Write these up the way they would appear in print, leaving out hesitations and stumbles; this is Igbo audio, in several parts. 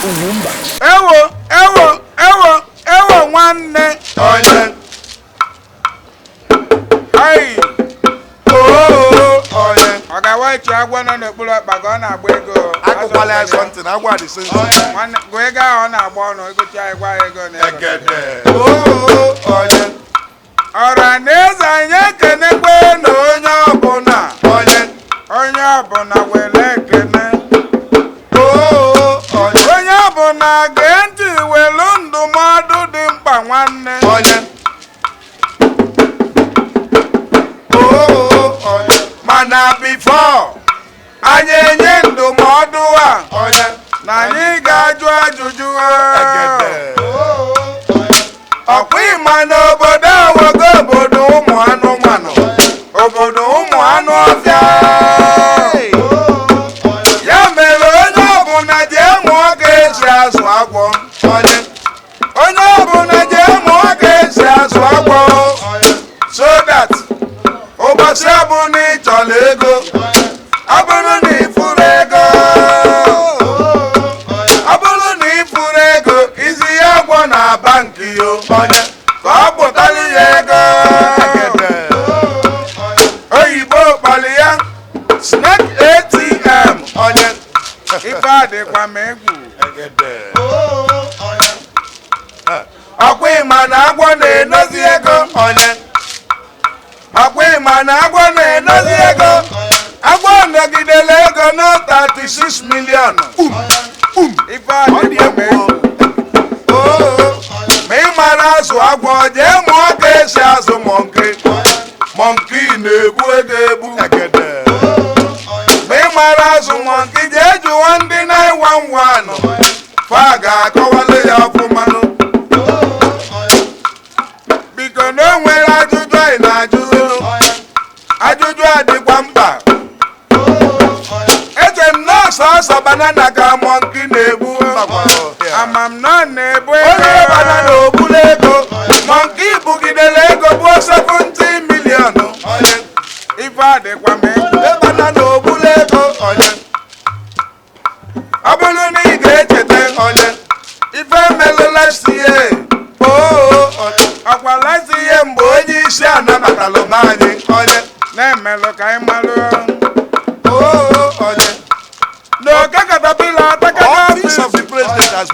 Ugwumba. Ewo nwanne. Onye. Ai. Onye. Ọ ga-awa ichi agwọ nọ n'okpuru ọkpa ka ọ na-agba ego. Akụkwala ya something, agwa dị sense. Nwanne, gụọ ego ahụ ọ na-agba ọnụ, egochi anyị gwa ya ego na ego. Egede. Onye. Ọra na eze anyị ekenekwe na onye ọbụla. Onye ọbụla were ekene. Onye ọbụla gee ntị welu ndụmọdụ dị mkpa nwanne. Mana before anyị enye ndụmọdụ a na anyị ga-ajụ ajụjụ ọkwa ịma n'obodo awogo obodo ụmụ anụmanụ, obodo ụmụ anụ ọfịa. Ya mere onye ọbụla ji mụọ ka esi azụ agwọ. Onye ọbụla ji mụọ ka esi azụ agwọ, so that ụbọchị ọbụla ị chọrọ ego, ọ bụrụ na ị furu ego, ọ bụrụ na ị furu ego, izi ya agwọ na bankị yo ka ọ pụtara ya ego. Oyibo kpọrọ ya snack ATM. Ife adịkwa m egwu. Ọkwa ịma na agwọ na-enozi ego. Ọkwa ịma na agwọ na-enozi ego. Agwọ nọgidere ego na 36 million. Ife adịkwa m egwu. Ma ị mara azụ agwọ, jee mụọ ka esi azụ mọnki. Mọnki na-ebu ego ebu. Ma ị mara azụ mọnki, jee jụọ ndị 911. Fa ga-akọwalụ ya ọfụma. Biko na o nwere ajụjụ anyị na-ajụ. Ajụjụ adịkwa mkpa. Eche m na ọsọ banana ka mọnki na-ebu. Ama m na na-ebu ego. Onye banana obulu ego. Mọnki bugidere ego bụ 70 million. Ife adịkwa m ego. Banana obulu ego. Ọ bụrụ na ị ga-echeta ife melụ last year. Ọkwa last year mgbe onye isi anabatalụ m anyị na-emelụ ka anyị malụ n'oke katapila atakata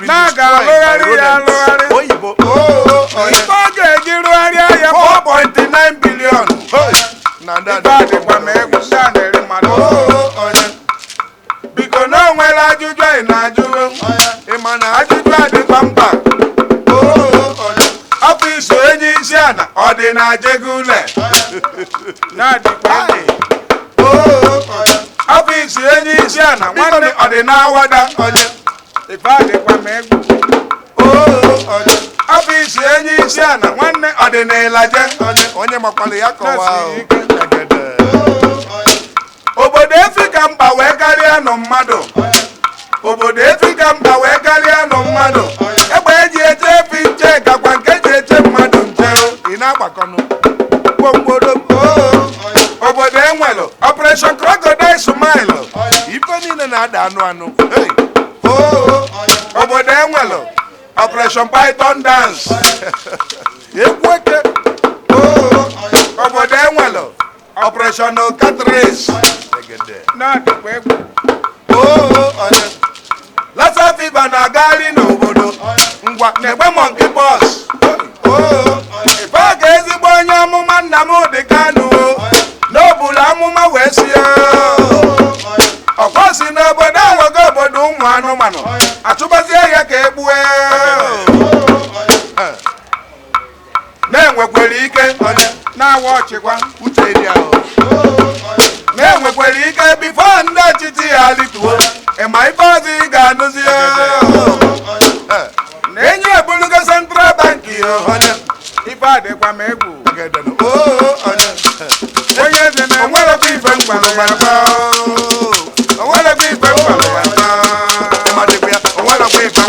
na-aga alụgharị ya alụgharị. Ife ọ ga-eji rụgharịa ya 4.9 billion. Ife adịkwa m egwu ndị a na-eri mmadụ. Biko na o nwere ajụjụ anyị na-ajụ. Ịma na ajụjụ adịkwa mkpa. Ọfịs onye isi ala ọ dị na Jegule? Ọfịs onye isi ala nwanne ọ dị na Awada? Ife adịkwa m egwu. Ọfịs onye isi ala nwanne ọ dị na Ịlaje? Onye makwala ya kọwaa. Obodo efi ka mkpa wee karịa nụ mmadụ. Obodo efi ka mkpa wee karịa nụ mmadụ. Egbe eji eche efi nche gakwa nke eji eche mmadụ nche. Ị na-agbakọnụ. Obodo enwelu Operation Crocodile Smile. Ife niile na-ada anụ. Obodo enwelu Operation Python Dance. Egwu eke. Obodo enwelu Operation Cat Race. Na-adịkwa egwu. Lassa fever na-agagharị n'obodo. Ngwa na-egbe monkey pox. Ife a ga-ezigbo onye amụma Nnamdi Kanu n'obulu amụma wee sie. Ọkwa si n'obodo awogo obodo ụmụ anụmanụ achụbazie ya ka egbue. Na-enwekwara ike na-awa ọchịkwa uche dị ahụ. Na-enwekwara ike bifo ndị ọchịchị ya lituo. Ịma ife ọzọ ị ga-anụzi na-enye ebulugo Central Bank ife adịkwa m egwu. Onye eze na onwerekwa ife mgbalụ ya onwerekwa ife mgbalụ ya onwerekwa ife